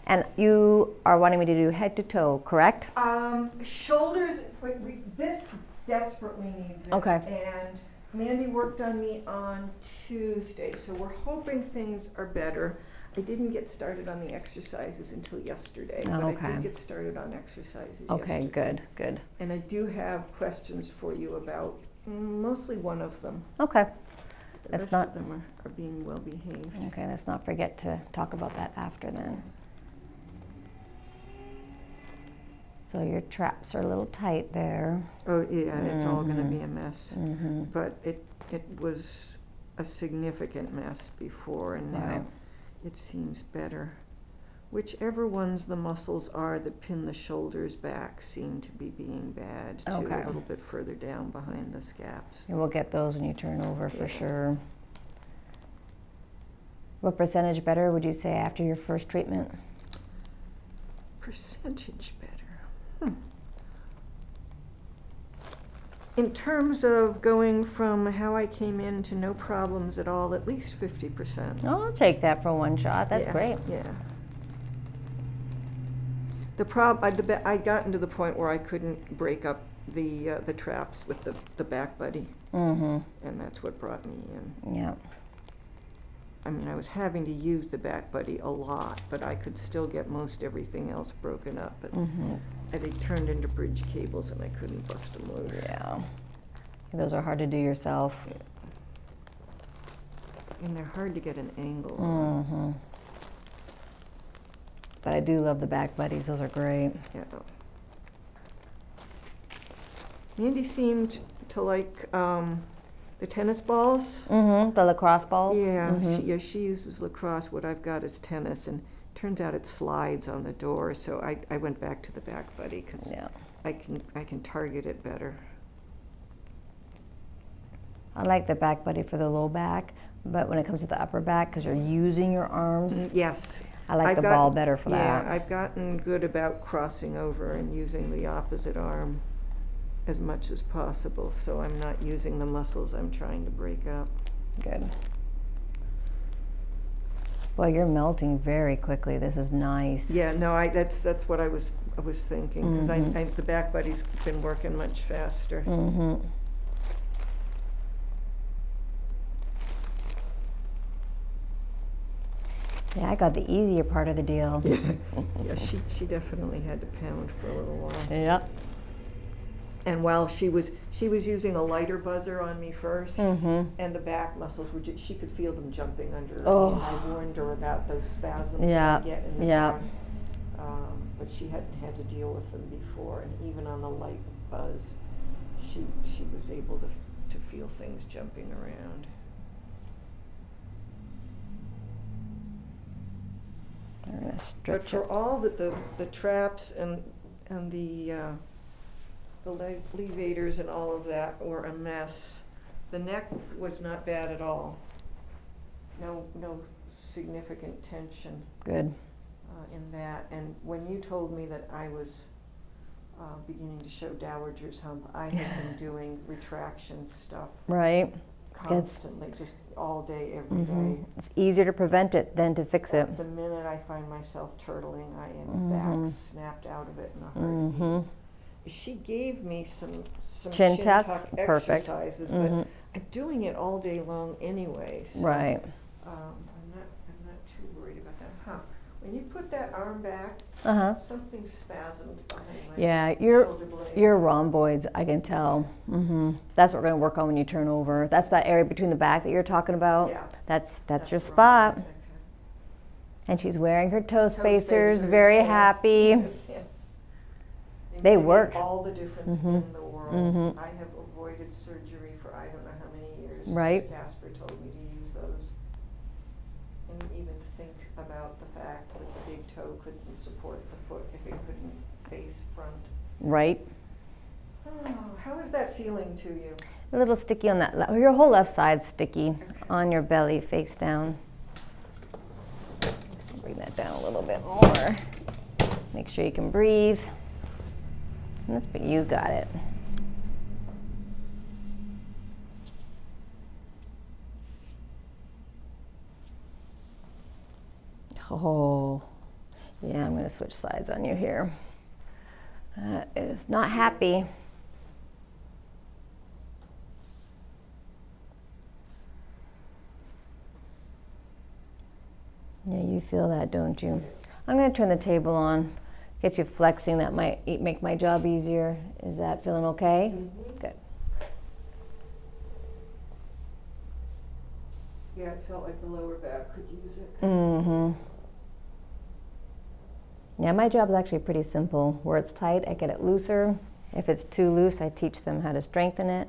And you are wanting me to do head to toe, correct? Shoulders, this desperately needs it. Okay. And Mandy worked on me on Tuesday, so we're hoping things are better. I didn't get started on the exercises until yesterday, but I did get started on exercises Okay, yesterday. good. And I do have questions for you about mostly one of them. Okay. The rest of them are being well behaved. Okay, let's not forget to talk about that after then. So your traps are a little tight there. Oh yeah, it's all going to be a mess. But it was a significant mess before, and now it seems better. Whichever ones the muscles are that pin the shoulders back seem to be being bad too, a little bit further down behind the scaps. And we'll get those when you turn over for sure. What percentage better would you say after your first treatment? Percentage better. In terms of going from how I came in to no problems at all, at least 50%. Oh, I'll take that for one shot. That's great. Yeah. I gotten to the point where I couldn't break up the traps with the back buddy, and that's what brought me in. Yeah. I mean, I was having to use the back buddy a lot, but I could still get most everything else broken up. But they turned into bridge cables, and I couldn't bust them loose. Yeah. Those are hard to do yourself. Yeah. And they're hard to get an angle on. But I do love the back buddies. Those are great. Yeah. Mandy seemed to like the tennis balls. The lacrosse balls. Yeah, she uses lacrosse. What I've got is tennis, and turns out it slides on the door. So I went back to the back buddy because I can target it better. I like the back buddy for the low back, but when it comes to the upper back, because you're using your arms, yes, I like the ball better for that. Yeah, I've gotten good about crossing over and using the opposite arm as much as possible, so I'm not using the muscles I'm trying to break up. Good. Well, you're melting very quickly. This is nice. Yeah, no, that's what I was thinking, because the back buddy's been working much faster. Yeah, I got the easier part of the deal. Yeah, she definitely had to pound for a little while. Yep. And while she was using a lighter buzzer on me first, and the back muscles were she could feel them jumping under her. And I warned her about those spasms that I get in the back. But she hadn't had to deal with them before, and even on the light buzz, she was able to feel things jumping around. I'm gonna stretch But for all that the traps and the levators and all of that were a mess, the neck was not bad at all. No significant tension. Good. In that. And when you told me that I was beginning to show dowager's hump, I had been doing retraction stuff. Right. Constantly, just all day, every day. It's easier to prevent it than to fix it. The minute I find myself turtling, I am back snapped out of it in a heartbeat. She gave me some chin tucks, exercises, but I'm doing it all day long anyway. So, right. I'm not too worried about that. When you put that arm back, something spasmed behind my shoulder blade. Your rhomboids, I can tell. That's what we're going to work on when you turn over. That's that area between the back that you're talking about. Yeah. That's your spot. Okay. And she's wearing her toe spacers, very happy. Yes. They work. Make all the difference in the world. I have avoided surgery for I don't know how many years. Right. Casper told me to use those. And even think about the fact that the big toe couldn't support the foot if it couldn't face front. Right. Oh, how is that feeling to you? A little sticky on that. Your whole left side's sticky on your belly, face down. Bring that down a little bit more. Make sure you can breathe. You got it. Oh, Yeah, I'm going to switch sides on you here. That is not happy. Yeah, you feel that, don't you? I'm going to turn the table on, get you flexing. That might make my job easier. Is that feeling okay? Mm-hmm. Good. Yeah, it felt like the lower back could use it. Mm-hmm. Yeah, my job is actually pretty simple. Where it's tight, I get it looser. If it's too loose, I teach them how to strengthen it.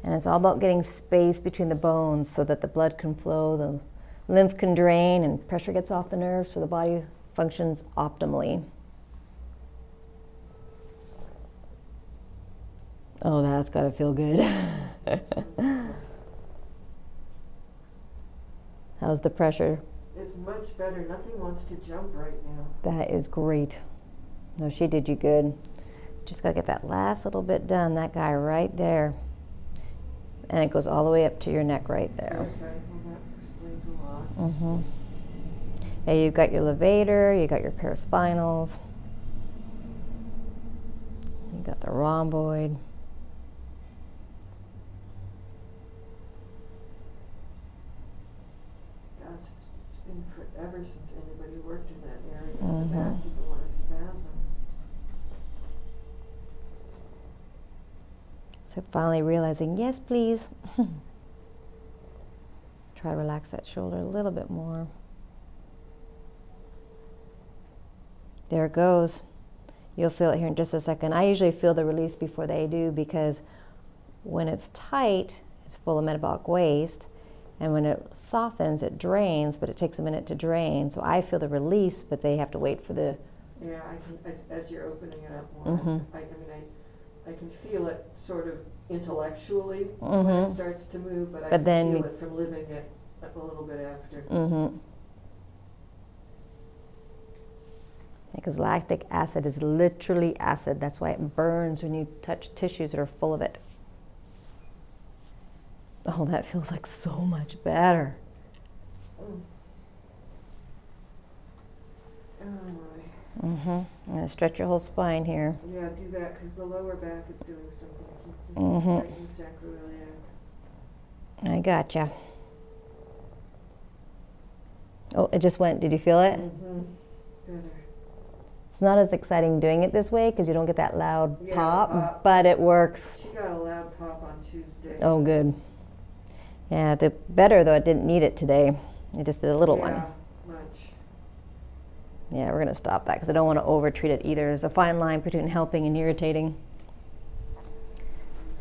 And it's all about getting space between the bones so that the blood can flow, the lymph can drain, and pressure gets off the nerves so the body functions optimally. Oh, that's got to feel good. How's the pressure? It's much better. Nothing wants to jump right now. That is great. No, she did you good. Just got to get that last little bit done. That guy right there. And it goes all the way up to your neck right there. Okay, well that explains a lot. Mm-hmm. Hey, you've got your levator, you got your paraspinals, you got the rhomboid. Gosh, it's been forever since anybody worked in that area. The back didn't want to spasm. So finally realizing, yes, please. Try to relax that shoulder a little bit more. There it goes. You'll feel it here in just a second. I usually feel the release before they do because when it's tight, it's full of metabolic waste. And when it softens, it drains, but it takes a minute to drain. So I feel the release, but they have to wait for the... Yeah, I can, as you're opening it up more, I can feel it sort of intellectually when it starts to move, but I can feel it from living it a little bit after. Because lactic acid is literally acid. That's why it burns when you touch tissues that are full of it. Oh, that feels like so much better. Oh my. I'm going to stretch your whole spine here. Yeah, do that because the lower back is doing something. Right in sacroiliac. I gotcha. Oh, it just went. Did you feel it? Better. It's not as exciting doing it this way because you don't get that loud pop, pop, but it works. She got a loud pop on Tuesday. Oh, good. Yeah, the better though, it didn't need it today. It just did a little one. Much. Yeah, we're going to stop that because I don't want to over-treat it either. There's a fine line between helping and irritating.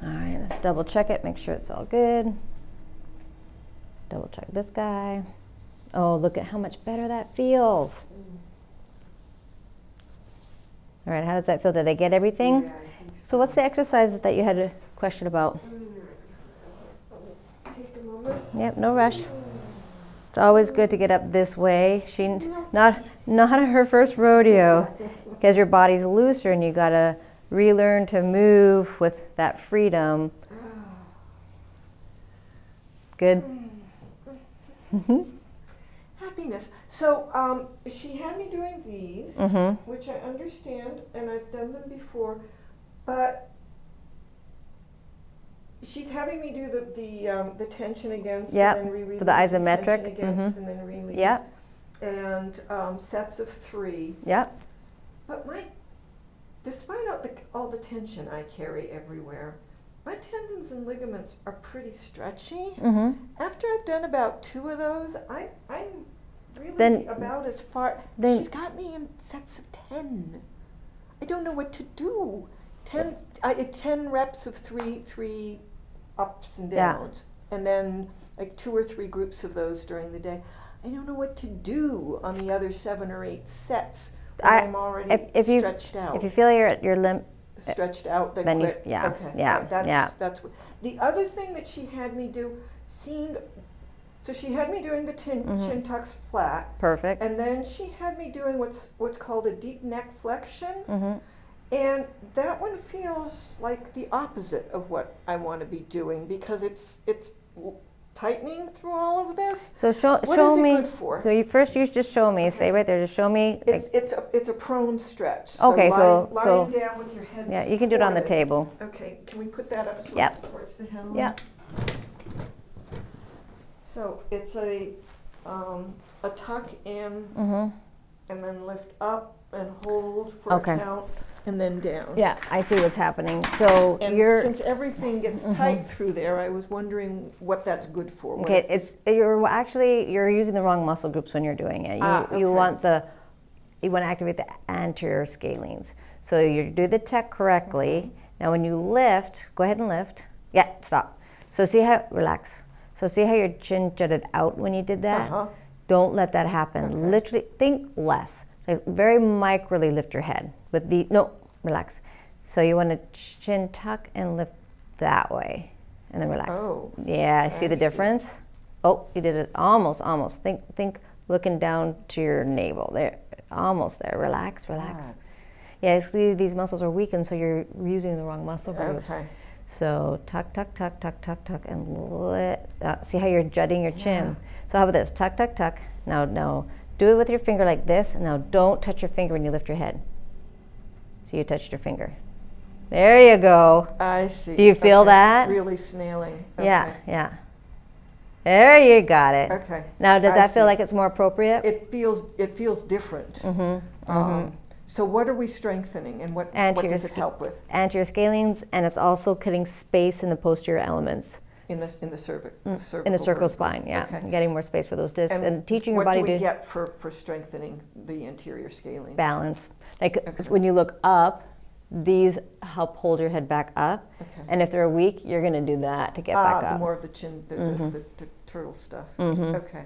All right, let's double check it, make sure it's all good. Double check this guy. Oh, look at how much better that feels. All right, how does that feel? Did I get everything? Yeah, I think So what's the exercise that you had a question about? Take a moment. Yep, no rush. It's always good to get up this way. Not her first rodeo, because your body's looser and you gotta relearn to move with that freedom. Good. Happiness. So she had me doing these, which I understand, and I've done them before, but she's having me do the tension against, and then re-release, for the isometric, tension against, and then release, and sets of 3. Yep. But despite all the tension I carry everywhere, my tendons and ligaments are pretty stretchy. After I've done about 2 of those, I'm really about as far. She's got me in sets of 10. I don't know what to do. 10 reps of 3 ups and downs, and then like 2 or 3 groups of those during the day. I don't know what to do on the other 7 or 8 sets. I'm already stretched out. If you feel your limb stretched out, then you, okay. That's what. The other thing that she had me do seemed. So she had me doing the chin tucks flat. Perfect. And then she had me doing what's called a deep neck flexion. And that one feels like the opposite of what I want to be doing because it's tightening through all of this? So show is it me. good for? So you just show me. Stay right there. Just show me. It's a prone stretch. So okay. lying down with your head. Yeah, you can do it on the table. Okay. Can we put that up so yep. it supports the head? Yeah. So it's a tuck in, and then lift up and hold for a count, and then down. Yeah, I see what's happening. So since everything gets tight through there, I was wondering what that's good for. Okay, you're using the wrong muscle groups when you're doing it. You want to activate the anterior scalenes. So you do the tuck correctly. Now when you lift, go ahead and lift. Yeah, stop. So relax. So see how your chin jutted out when you did that? Don't let that happen. Literally, think less. Like very microly lift your head. Relax. So you want to chin tuck and lift that way, and then relax. Oh. Yeah, see the difference? Oh, you did it almost. Think looking down to your navel. There, almost there. Relax. Yeah, see, these muscles are weakened, so you're using the wrong muscle groups. Okay. So tuck, and see how you're jutting your chin. So how about this? Tuck. Now do it with your finger like this. Now don't touch your finger when you lift your head. So you touched your finger. There you go. I see. Do you feel that? Really snailing. Okay. Yeah. There you got it. Okay. Now does that feel like it's more appropriate? It feels different. So what are we strengthening, and what does it help with? Anterior scalenes, and it's also cutting space in the posterior elements. In the cervix. In the cervical spine, yeah. Okay. Getting more space for those discs and teaching your body to. What do we get for strengthening the anterior scalenes? Balance. Like when you look up, these help hold your head back up. Okay. And if they're weak, you're going to do that to get back up. The more of the chin, the turtle stuff. Okay.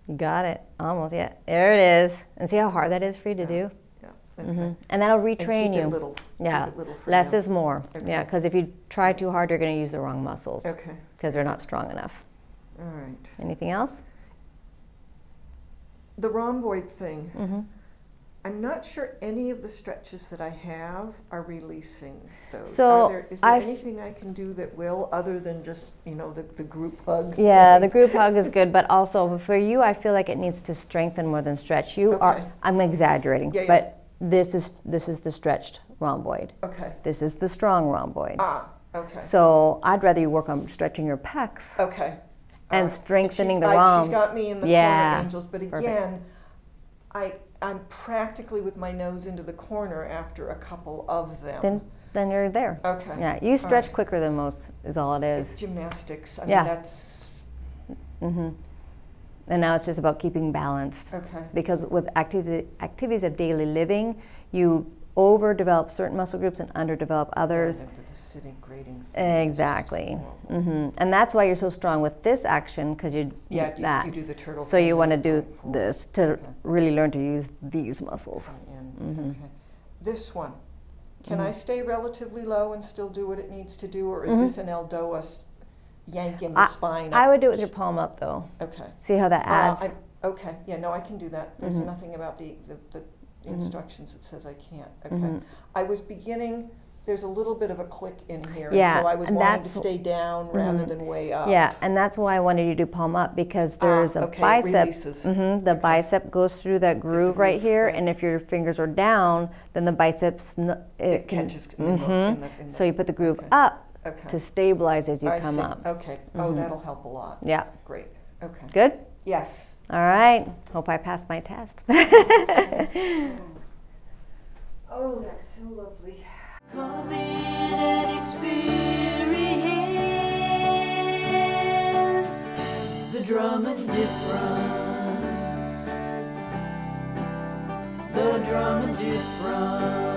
You got it. Almost, yeah. There it is. And see how hard that is for you to do? Yeah. Okay. And that'll retrain and you. Keep it little for less now. is more. Okay. Yeah, because if you try too hard, you're going to use the wrong muscles. Okay. Because they're not strong enough. All right. Anything else? The rhomboid thing. I'm not sure any of the stretches that I have are releasing those. So is there anything I can do that will, other than just, the group hug? Yeah, the group hug is good, but also for you, I feel like it needs to strengthen more than stretch. I'm exaggerating, but this is the stretched rhomboid. Okay. This is the strong rhomboid. Okay. So I'd rather you work on stretching your pecs. Okay. And strengthening the rhombs. She's got me in the corner, Angels, but again, I'm practically with my nose into the corner after a couple of them. Then you're there. Okay. Yeah, you stretch quicker than most is all it is. It's gymnastics. I mean, that's... And now it's just about keeping balanced. Okay. Because with activities of daily living, you overdevelop certain muscle groups and underdevelop others. The sitting, grading thing. Exactly. And that's why you're so strong with this action, because you do the turtle. So you want to do this to really learn to use these muscles. Okay. This one, can I stay relatively low and still do what it needs to do, or is this an Eldoa yanking the spine up? I would do it with your palm up, though. Okay. See how that adds? Okay. Yeah. No, I can do that. There's nothing about the instructions that says I can't. Okay. I was beginning. There's a little bit of a click in here, so I was wanting to stay down rather than way up. Yeah, and that's why I wanted you to do palm up, because there's a bicep. The bicep goes through that groove right here, and if your fingers are down, then the biceps it catches. So you put the groove up to stabilize as you come up. Okay. Oh, that'll help a lot. Yeah. Great. Okay. Good? Yes. All right. Hope I passed my test. Oh, that's so lovely. Come in and experience the Drummond difference. The Drummond difference.